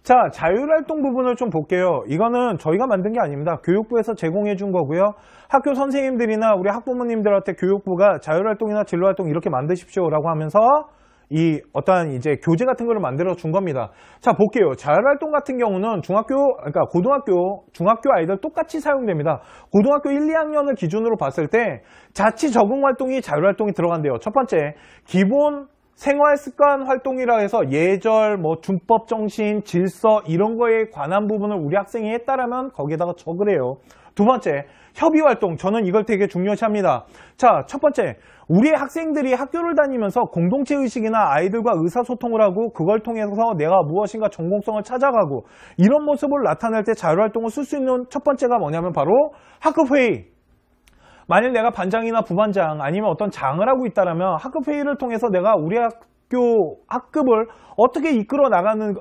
자, 자율활동 부분을 좀 볼게요. 이거는 저희가 만든 게 아닙니다. 교육부에서 제공해 준 거고요. 학교 선생님들이나 우리 학부모님들한테 교육부가 자율활동이나 진로활동 이렇게 만드십시오 라고 하면서 이 어떠한 이제 교재 같은 거를 만들어 준 겁니다. 자, 볼게요. 자율활동 같은 경우는 그러니까 고등학교, 중학교 아이들 똑같이 사용됩니다. 고등학교 1, 2학년을 기준으로 봤을 때 자치 적응 활동이 자율활동이 들어간대요. 첫 번째, 기본 생활습관 활동이라 해서 예절, 준법 정신, 질서 이런 거에 관한 부분을 우리 학생이 했다라면 거기에다가 적을 해요. 두 번째, 협의활동. 저는 이걸 되게 중요시합니다. 자, 첫 번째, 우리 학생들이 학교를 다니면서 공동체 의식이나 아이들과 의사소통을 하고 그걸 통해서 내가 무엇인가 전공성을 찾아가고 이런 모습을 나타낼 때 자율활동을 쓸 수 있는 첫 번째가 뭐냐면 바로 학급회의. 만일 내가 반장이나 부반장 아니면 어떤 장을 하고 있다면 학급회의를 통해서 내가 우리 학교 학급을 어떻게 이끌어 나가며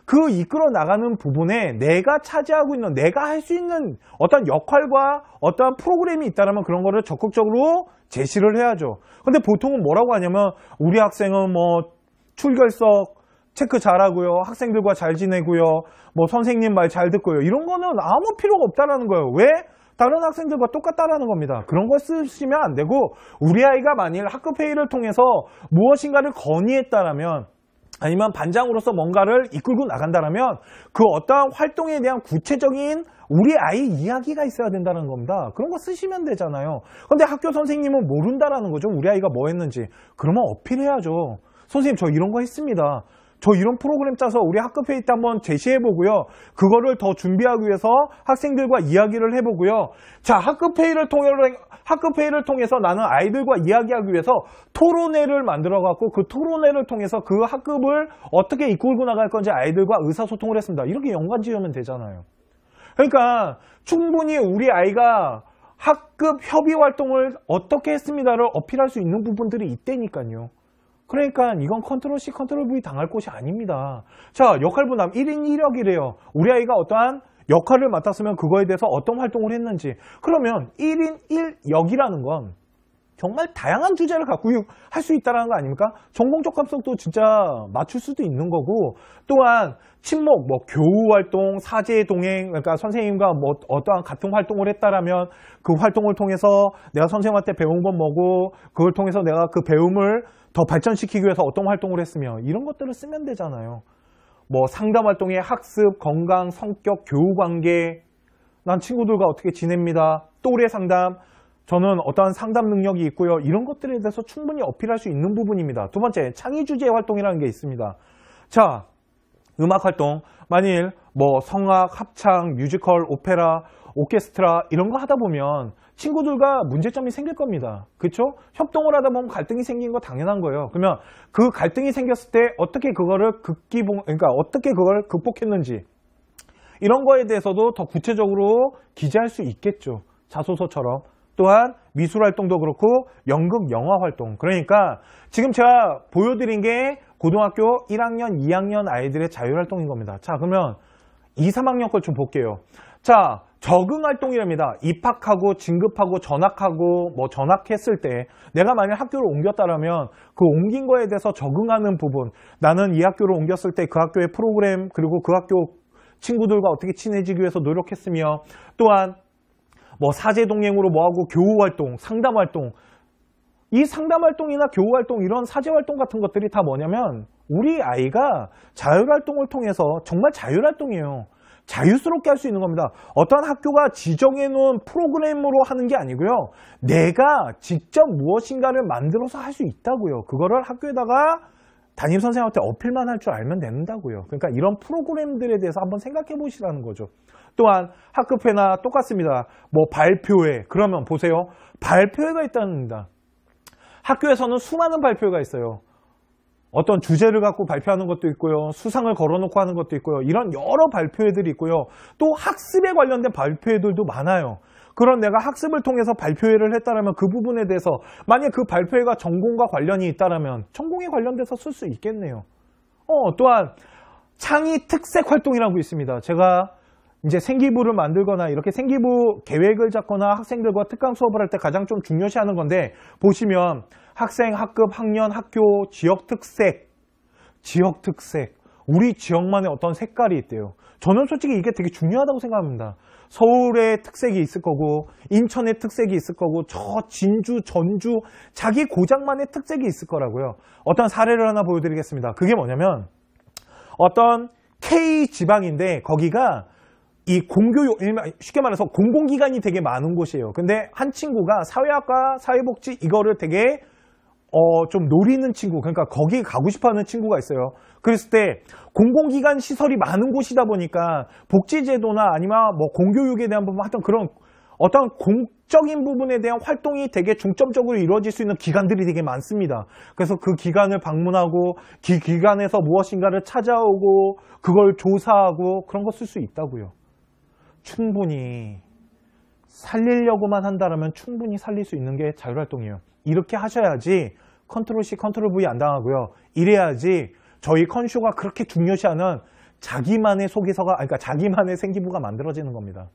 그 이끌어 나가는 부분에 내가 차지하고 있는 내가 할 수 있는 어떤 역할과 어떤 프로그램이 있다면 그런 거를 적극적으로 제시를 해야죠. 근데 보통은 뭐라고 하냐면 우리 학생은 출결석 체크 잘하고요. 학생들과 잘 지내고요. 선생님 말 잘 듣고요. 이런 거는 아무 필요가 없다라는 거예요. 왜? 다른 학생들과 똑같다라는 겁니다. 그런 걸 쓰시면 안 되고 우리 아이가 만일 학급회의를 통해서 무엇인가를 건의했다라면 아니면 반장으로서 뭔가를 이끌고 나간다라면 그 어떠한 활동에 대한 구체적인 우리 아이 이야기가 있어야 된다는 겁니다. 그런 거 쓰시면 되잖아요. 근데 학교 선생님은 모른다라는 거죠. 우리 아이가 뭐 했는지. 그러면 어필해야죠. 선생님 저 이런 거 했습니다. 저 이런 프로그램 짜서 우리 학급회의 때 한번 제시해보고요. 그거를 더 준비하기 위해서 학생들과 이야기를 해보고요. 자, 학급회의를 통해서 나는 아이들과 이야기하기 위해서 토론회를 만들어갖고 그 토론회를 통해서 그 학급을 어떻게 이끌고 나갈 건지 아이들과 의사소통을 했습니다. 이렇게 연관 지으면 되잖아요. 그러니까 충분히 우리 아이가 학급 협의 활동을 어떻게 했습니다를 어필할 수 있는 부분들이 있다니까요. 그러니까 이건 컨트롤 C, 컨트롤 V 당할 곳이 아닙니다. 자, 역할 분담 1인 1역이래요. 우리 아이가 어떠한 역할을 맡았으면 그거에 대해서 어떤 활동을 했는지. 그러면 1인 1역이라는 건 정말 다양한 주제를 갖고 할 수 있다는 거 아닙니까? 전공 적합성도 진짜 맞출 수도 있는 거고 또한 친목, 교우 활동, 사제 동행, 그러니까 선생님과 어떠한 같은 활동을 했다라면 그 활동을 통해서 내가 선생님한테 배운 건 뭐고 그걸 통해서 내가 그 배움을 더 발전시키기 위해서 어떤 활동을 했으며 이런 것들을 쓰면 되잖아요. 상담 활동에 학습, 건강, 성격, 교우 관계, 난 친구들과 어떻게 지냅니다. 또래 상담, 저는 어떠한 상담 능력이 있고요. 이런 것들에 대해서 충분히 어필할 수 있는 부분입니다. 두 번째, 창의 주제 활동이라는 게 있습니다. 자, 음악 활동, 만일 성악, 합창, 뮤지컬, 오페라, 오케스트라 이런 거 하다 보면 친구들과 문제점이 생길 겁니다. 그렇죠? 협동을 하다 보면 갈등이 생긴 거 당연한 거예요. 그러면 그 갈등이 생겼을 때 어떻게 그거를 어떻게 그걸 극복했는지 이런 거에 대해서도 더 구체적으로 기재할 수 있겠죠. 자소서처럼. 또한 미술 활동도 그렇고 연극, 영화 활동. 그러니까 지금 제가 보여드린 게 고등학교 1학년, 2학년 아이들의 자율활동인 겁니다. 자, 그러면 2, 3학년 걸 좀 볼게요. 자, 적응 활동이랍니다. 입학하고 진급하고 전학하고 전학했을 때 내가 만약 학교를 옮겼다라면 그 옮긴 거에 대해서 적응하는 부분, 나는 이 학교를 옮겼을 때 그 학교의 프로그램 그리고 그 학교 친구들과 어떻게 친해지기 위해서 노력했으며 또한 사제 동행으로 뭐하고 교우 활동, 상담 활동, 이 상담 활동이나 교우 활동 이런 사제 활동 같은 것들이 다 뭐냐면 우리 아이가 자율활동을 통해서 정말 자율활동이에요. 자유스럽게 할 수 있는 겁니다. 어떤 학교가 지정해 놓은 프로그램으로 하는 게 아니고요. 내가 직접 무엇인가를 만들어서 할 수 있다고요. 그거를 학교에다가 담임선생님한테 어필만 할 줄 알면 된다고요. 그러니까 이런 프로그램들에 대해서 한번 생각해 보시라는 거죠. 또한 학급회나 똑같습니다. 발표회. 그러면 보세요. 발표회가 있답니다. 학교에서는 수많은 발표회가 있어요. 어떤 주제를 갖고 발표하는 것도 있고요. 수상을 걸어놓고 하는 것도 있고요. 이런 여러 발표회들이 있고요. 또 학습에 관련된 발표회들도 많아요. 그런 내가 학습을 통해서 발표회를 했다면 그 부분에 대해서 만약 그 발표회가 전공과 관련이 있다면 전공에 관련돼서 쓸 수 있겠네요. 또한 창의 특색 활동이라고 있습니다. 제가 이제 생기부를 만들거나 이렇게 생기부 계획을 잡거나 학생들과 특강 수업을 할 때 가장 좀 중요시하는 건데 보시면 학생, 학급, 학년, 학교, 지역 특색. 우리 지역만의 어떤 색깔이 있대요. 저는 솔직히 이게 되게 중요하다고 생각합니다. 서울의 특색이 있을 거고 인천의 특색이 있을 거고 저 진주, 전주 자기 고장만의 특색이 있을 거라고요. 어떤 사례를 하나 보여드리겠습니다. 그게 뭐냐면 어떤 K 지방인데 거기가 이 쉽게 말해서 공공기관이 되게 많은 곳이에요. 근데 한 친구가 사회학과, 사회복지 이거를 되게 좀 노리는 친구, 그러니까 거기 가고 싶어하는 친구가 있어요. 그랬을 때 공공기관 시설이 많은 곳이다 보니까 복지제도나 아니면 뭐 공교육에 대한 부분 하여튼 그런 어떤 공적인 부분에 대한 활동이 되게 중점적으로 이루어질 수 있는 기관들이 되게 많습니다. 그래서 그 기관을 방문하고 그 기관에서 무엇인가를 찾아오고 그걸 조사하고 그런 거 쓸 수 있다고요. 충분히 살리려고만 한다면 충분히 살릴 수 있는 게 자율활동이에요. 이렇게 하셔야지 컨트롤 C, 컨트롤 V 안 당하고요. 이래야지 저희 컨쇼가 그렇게 중요시하는 자기만의 소개서가, 그러니까 자기만의 생기부가 만들어지는 겁니다.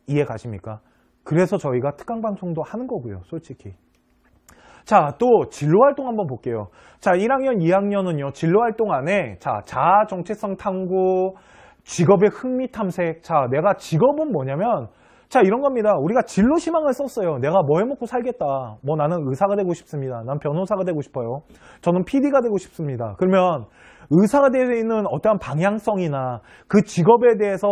이해 가십니까? 그래서 저희가 특강방송도 하는 거고요, 솔직히. 자, 또 진로활동 한번 볼게요. 자, 1학년, 2학년은요, 진로활동 안에, 자, 자아 정체성 탐구, 직업의 흥미 탐색. 자, 내가 직업은 뭐냐면, 자, 이런 겁니다. 우리가 진로 희망을 썼어요. 내가 뭐 해먹고 살겠다. 뭐 나는 의사가 되고 싶습니다. 난 변호사가 되고 싶어요. 저는 PD가 되고 싶습니다. 그러면 의사가 되는 어떠한 방향성이나 그 직업에 대해서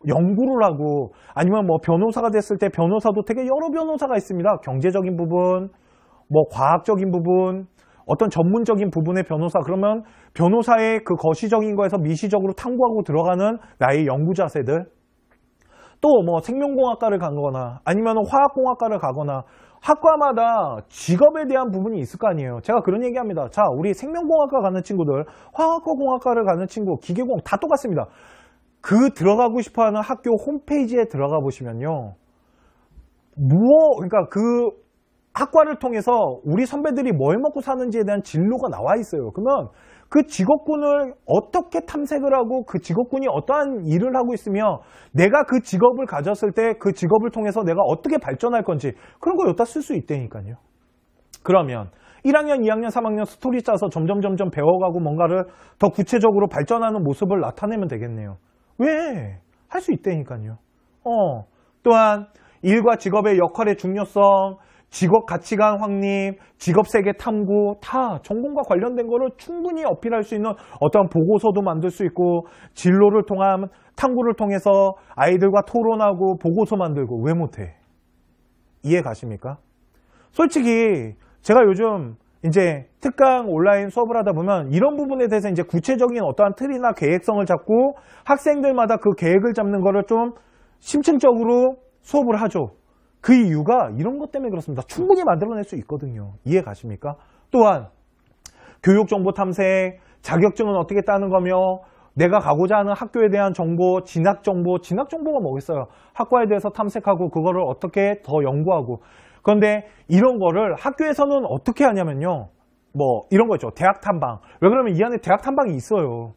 연구를 하고 아니면 뭐 변호사가 됐을 때 변호사도 되게 여러 변호사가 있습니다. 경제적인 부분, 뭐 과학적인 부분, 어떤 전문적인 부분의 변호사. 그러면 변호사의 그 거시적인 거에서 미시적으로 탐구하고 들어가는 나의 연구 자세들. 또 뭐 생명공학과를 가거나 아니면 화학공학과를 가거나 학과마다 직업에 대한 부분이 있을 거 아니에요. 제가 그런 얘기합니다. 자, 우리 생명공학과 가는 친구들, 화학공학과를 가는 친구, 기계공 다 똑같습니다. 그 들어가고 싶어하는 학교 홈페이지에 들어가 보시면요. 그러니까 그 학과를 통해서 우리 선배들이 뭘 먹고 사는지에 대한 진로가 나와 있어요. 그러면 그 직업군을 어떻게 탐색을 하고 그 직업군이 어떠한 일을 하고 있으며 내가 그 직업을 가졌을 때 그 직업을 통해서 내가 어떻게 발전할 건지 그런 거 여기다 쓸 수 있다니까요. 그러면 1학년, 2학년, 3학년 스토리 짜서 점점 배워가고 뭔가를 더 구체적으로 발전하는 모습을 나타내면 되겠네요. 왜? 할 수 있다니까요. 또한 일과 직업의 역할의 중요성, 직업 가치관 확립, 직업 세계 탐구 다 전공과 관련된 거를 충분히 어필할 수 있는 어떤 보고서도 만들 수 있고 진로를 통한 탐구를 통해서 아이들과 토론하고 보고서 만들고 왜 못해? 이해 가십니까? 솔직히 제가 요즘 이제 특강 온라인 수업을 하다 보면 이런 부분에 대해서 이제 구체적인 어떠한 틀이나 계획성을 잡고 학생들마다 그 계획을 잡는 거를 좀 심층적으로 수업을 하죠. 그 이유가 이런 것 때문에 그렇습니다. 충분히 만들어낼 수 있거든요. 이해 가십니까? 또한 교육정보 탐색, 자격증은 어떻게 따는 거며 내가 가고자 하는 학교에 대한 정보, 진학정보가 뭐겠어요? 학과에 대해서 탐색하고 그거를 어떻게 더 연구하고 그런데 이런 거를 학교에서는 어떻게 하냐면요. 뭐 이런 거 있죠. 대학 탐방. 왜 그러면 이 안에 대학 탐방이 있어요.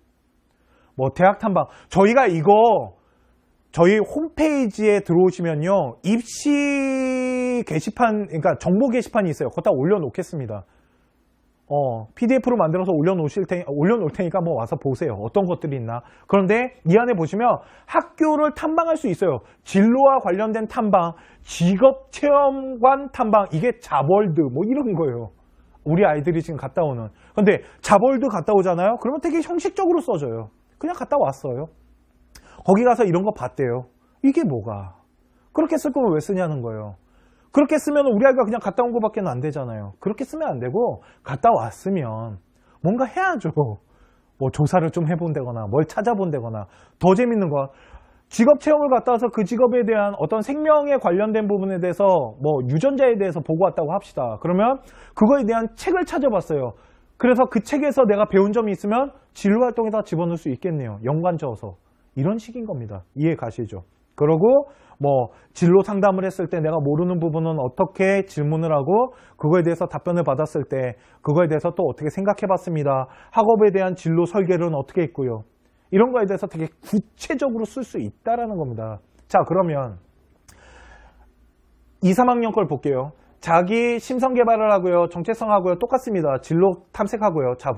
뭐 대학 탐방. 저희가 이거 저희 홈페이지에 들어오시면요. 입시 게시판, 그러니까 정보 게시판이 있어요. 거기다 올려놓겠습니다. PDF로 만들어서 올려놓을 테니까 뭐 와서 보세요. 어떤 것들이 있나. 그런데 이 안에 보시면 학교를 탐방할 수 있어요. 진로와 관련된 탐방, 직업체험관 탐방, 이게 자벌드 뭐 이런 거예요. 우리 아이들이 지금 갔다 오는. 근데 자벌드 갔다 오잖아요. 그러면 되게 형식적으로 써져요. 그냥 갔다 왔어요. 거기 가서 이런 거 봤대요. 이게 뭐가? 그렇게 쓸 거면 왜 쓰냐는 거예요. 그렇게 쓰면 우리 아이가 그냥 갔다 온 거밖에 안 되잖아요. 그렇게 쓰면 안 되고 갔다 왔으면 뭔가 해야죠. 뭐 조사를 좀 해본다거나 뭘 찾아본다거나 더 재밌는 건 직업 체험을 갔다 와서 그 직업에 대한 어떤 생명에 관련된 부분에 대해서 뭐 유전자에 대해서 보고 왔다고 합시다. 그러면 그거에 대한 책을 찾아봤어요. 그래서 그 책에서 내가 배운 점이 있으면 진로활동에다 집어넣을 수 있겠네요. 연관지어서. 이런 식인 겁니다. 이해 가시죠? 그러고 뭐 진로 상담을 했을 때 내가 모르는 부분은 어떻게 질문을 하고 그거에 대해서 답변을 받았을 때 그거에 대해서 또 어떻게 생각해 봤습니다. 학업에 대한 진로 설계는 어떻게 있고요. 이런 거에 대해서 되게 구체적으로 쓸 수 있다라는 겁니다. 자, 그러면 2, 3학년 걸 볼게요. 자기 심성 개발을 하고요. 정체성하고요. 똑같습니다. 진로 탐색하고요. 자,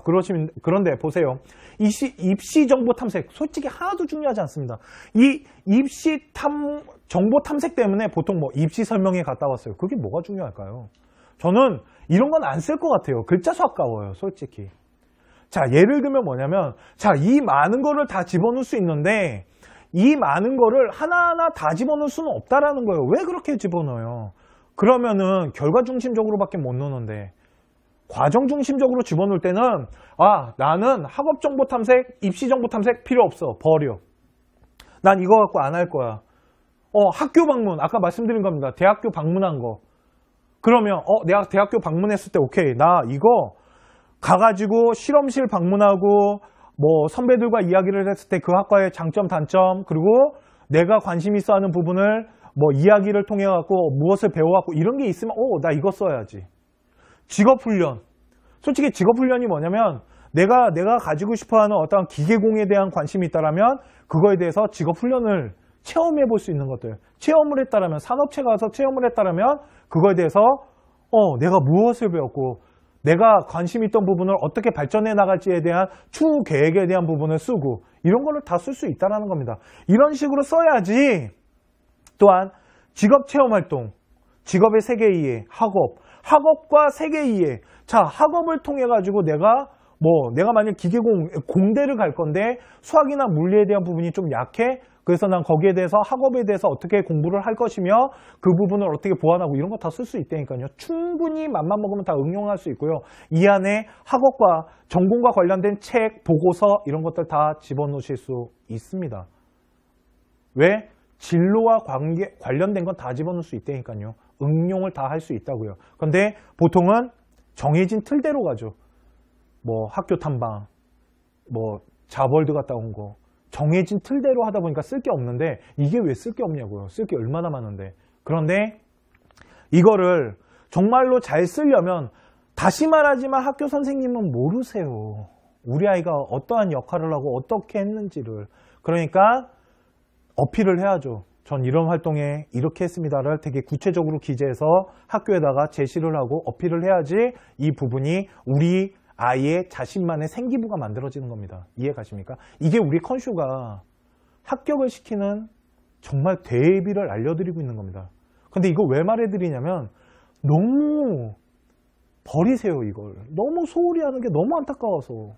그런데 보세요. 입시 정보 탐색. 솔직히 하나도 중요하지 않습니다. 이 입시 정보 탐색 때문에 보통 뭐 입시 설명회 갔다 왔어요. 그게 뭐가 중요할까요? 저는 이런 건 안 쓸 것 같아요. 글자 수 아까워요. 솔직히. 자, 예를 들면 뭐냐면, 자, 이 많은 거를 다 집어넣을 수 있는데, 이 많은 거를 하나하나 다 집어넣을 수는 없다라는 거예요. 왜 그렇게 집어넣어요? 그러면은 결과 중심적으로밖에 못 넣는데, 과정 중심적으로 집어넣을 때는, 아, 나는 학업 정보 탐색, 입시 정보 탐색 필요 없어. 버려. 난 이거 갖고 안 할 거야. 학교 방문. 아까 말씀드린 겁니다. 대학교 방문한 거. 그러면, 내가 대학교 방문했을 때, 오케이. 나 이거 가가지고 실험실 방문하고, 뭐 선배들과 이야기를 했을 때 그 학과의 장점, 단점, 그리고 내가 관심 있어 하는 부분을 뭐 이야기를 통해 갖고 무엇을 배워갖고 이런 게 있으면 나 이거 써야지. 직업훈련. 솔직히 직업훈련이 뭐냐면 내가 가지고 싶어하는 어떤 기계공에 대한 관심이 있다라면 그거에 대해서 직업훈련을 체험해 볼 수 있는 것들. 체험을 했다라면 산업체 가서 체험을 했다라면 그거에 대해서 내가 무엇을 배웠고 내가 관심 있던 부분을 어떻게 발전해 나갈지에 대한 추후 계획에 대한 부분을 쓰고 이런 거를 다 쓸 수 있다는 겁니다. 이런 식으로 써야지. 또한 직업 체험 활동, 직업의 세계 이해, 학업과 세계 이해. 자, 학업을 통해 가지고 내가 만약 공대를 갈 건데 수학이나 물리에 대한 부분이 좀 약해. 그래서 난 거기에 대해서 학업에 대해서 어떻게 공부를 할 것이며 그 부분을 어떻게 보완하고 이런 거 다 쓸 수 있다니까요. 충분히 맘만 먹으면 다 응용할 수 있고요. 이 안에 학업과 전공과 관련된 책, 보고서 이런 것들 다 집어넣으실 수 있습니다. 왜? 진로와 관련된 건 다 집어넣을 수 있다니까요. 응용을 다 할 수 있다고요. 그런데 보통은 정해진 틀대로 가죠. 뭐 학교 탐방, 뭐 자벌드 갔다 온 거. 정해진 틀대로 하다 보니까 쓸 게 없는데 이게 왜 쓸 게 없냐고요. 쓸 게 얼마나 많은데. 그런데 이거를 정말로 잘 쓰려면 다시 말하지만 학교 선생님은 모르세요. 우리 아이가 어떠한 역할을 하고 어떻게 했는지를. 그러니까 어필을 해야죠. 전 이런 활동에 이렇게 했습니다를 되게 구체적으로 기재해서 학교에다가 제시를 하고 어필을 해야지 이 부분이 우리 아이의 자신만의 생기부가 만들어지는 겁니다. 이해 가십니까? 이게 우리 컨쇼가 합격을 시키는 정말 대비를 알려드리고 있는 겁니다. 근데 이거 왜 말해드리냐면 너무 버리세요, 이걸. 너무 소홀히 하는 게 너무 안타까워서.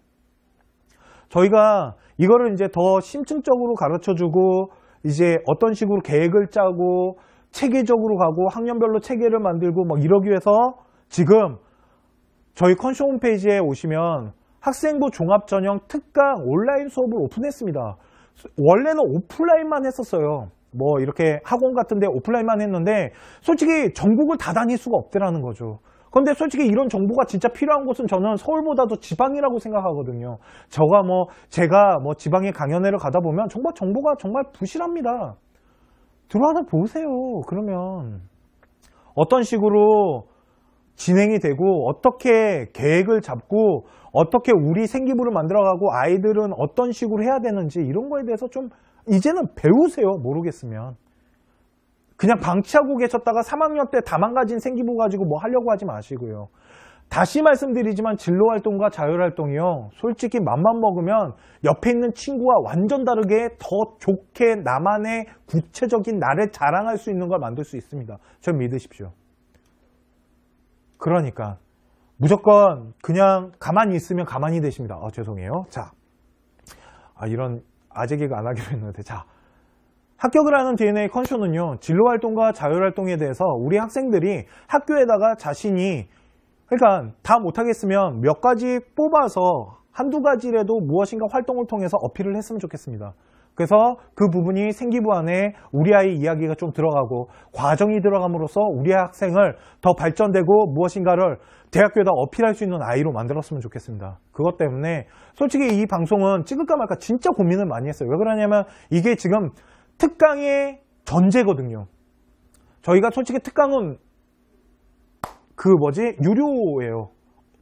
저희가 이거를 이제 더 심층적으로 가르쳐주고 이제 어떤 식으로 계획을 짜고 체계적으로 가고 학년별로 체계를 만들고 막 이러기 위해서 지금 저희 컨쇼 홈페이지에 오시면 학생부 종합전형 특강 온라인 수업을 오픈했습니다. 원래는 오프라인만 했었어요. 뭐 이렇게 학원 같은데 오프라인만 했는데 솔직히 전국을 다 다닐 수가 없더라는 거죠. 그런데 솔직히 이런 정보가 진짜 필요한 곳은 저는 서울보다도 지방이라고 생각하거든요. 제가 지방에 강연회를 가다 보면 정말 정보가 정말 부실합니다. 들어와서 보세요. 그러면 어떤 식으로 진행이 되고 어떻게 계획을 잡고 어떻게 우리 생기부를 만들어가고 아이들은 어떤 식으로 해야 되는지 이런 거에 대해서 좀 이제는 배우세요. 모르겠으면. 그냥 방치하고 계셨다가 3학년 때 다 망가진 생기부 가지고 뭐 하려고 하지 마시고요. 다시 말씀드리지만 진로활동과 자율활동이요. 솔직히 맘만 먹으면 옆에 있는 친구와 완전 다르게 더 좋게 나만의 구체적인 나를 자랑할 수 있는 걸 만들 수 있습니다. 전 믿으십시오. 그러니까 무조건 그냥 가만히 있으면 가만히 되십니다. 죄송해요. 자, 이런 아재 개그 안 하기로 했는데 자, 합격을 하는 DNA 컨쇼는요. 진로활동과 자율활동에 대해서 우리 학생들이 학교에다가 자신이 그러니까 다 못하겠으면 몇 가지 뽑아서 한두 가지라도 무엇인가 활동을 통해서 어필을 했으면 좋겠습니다. 그래서 그 부분이 생기부 안에 우리 아이 이야기가 좀 들어가고 과정이 들어감으로써 우리 학생을 더 발전되고 무엇인가를 대학교에다 어필할 수 있는 아이로 만들었으면 좋겠습니다. 그것 때문에 솔직히 이 방송은 찍을까 말까 진짜 고민을 많이 했어요. 왜 그러냐면 이게 지금 특강의 전제거든요. 저희가 솔직히 특강은 유료예요.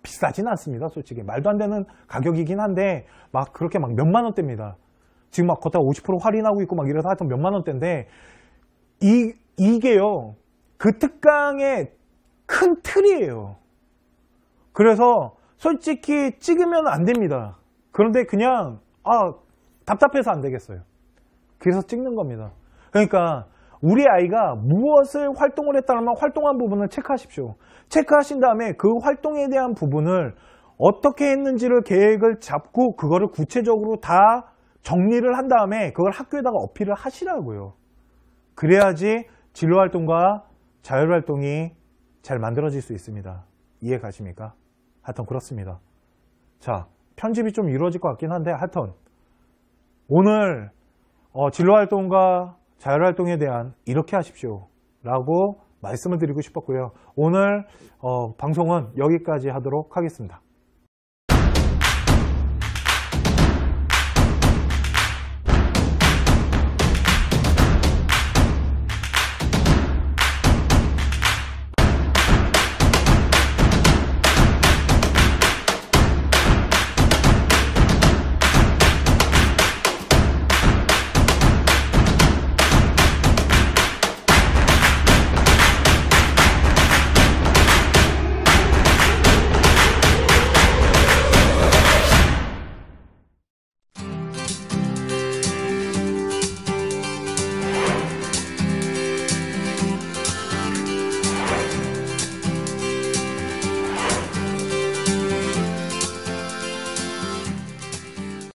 비싸진 않습니다. 솔직히 말도 안 되는 가격이긴 한데 막 그렇게 막 몇만 원대입니다. 지금 막 걷다가 50% 할인하고 있고 막 이래서 하여튼 몇만 원대인데 이게요. 그 특강의 큰 틀이에요. 그래서 솔직히 찍으면 안 됩니다. 그런데 그냥 답답해서 안 되겠어요. 그래서 찍는 겁니다. 그러니까 우리 아이가 무엇을 활동을 했다면 활동한 부분을 체크하십시오. 체크하신 다음에 그 활동에 대한 부분을 어떻게 했는지를 계획을 잡고 그거를 구체적으로 다 정리를 한 다음에 그걸 학교에다가 어필을 하시라고요. 그래야지 진로활동과 자율활동이 잘 만들어질 수 있습니다. 이해 가십니까? 하여튼 그렇습니다. 자, 편집이 좀 이루어질 것 같긴 한데 하여튼 오늘 진로활동과 자율활동에 대한 이렇게 하십시오 라고 말씀을 드리고 싶었고요. 오늘 방송은 여기까지 하도록 하겠습니다.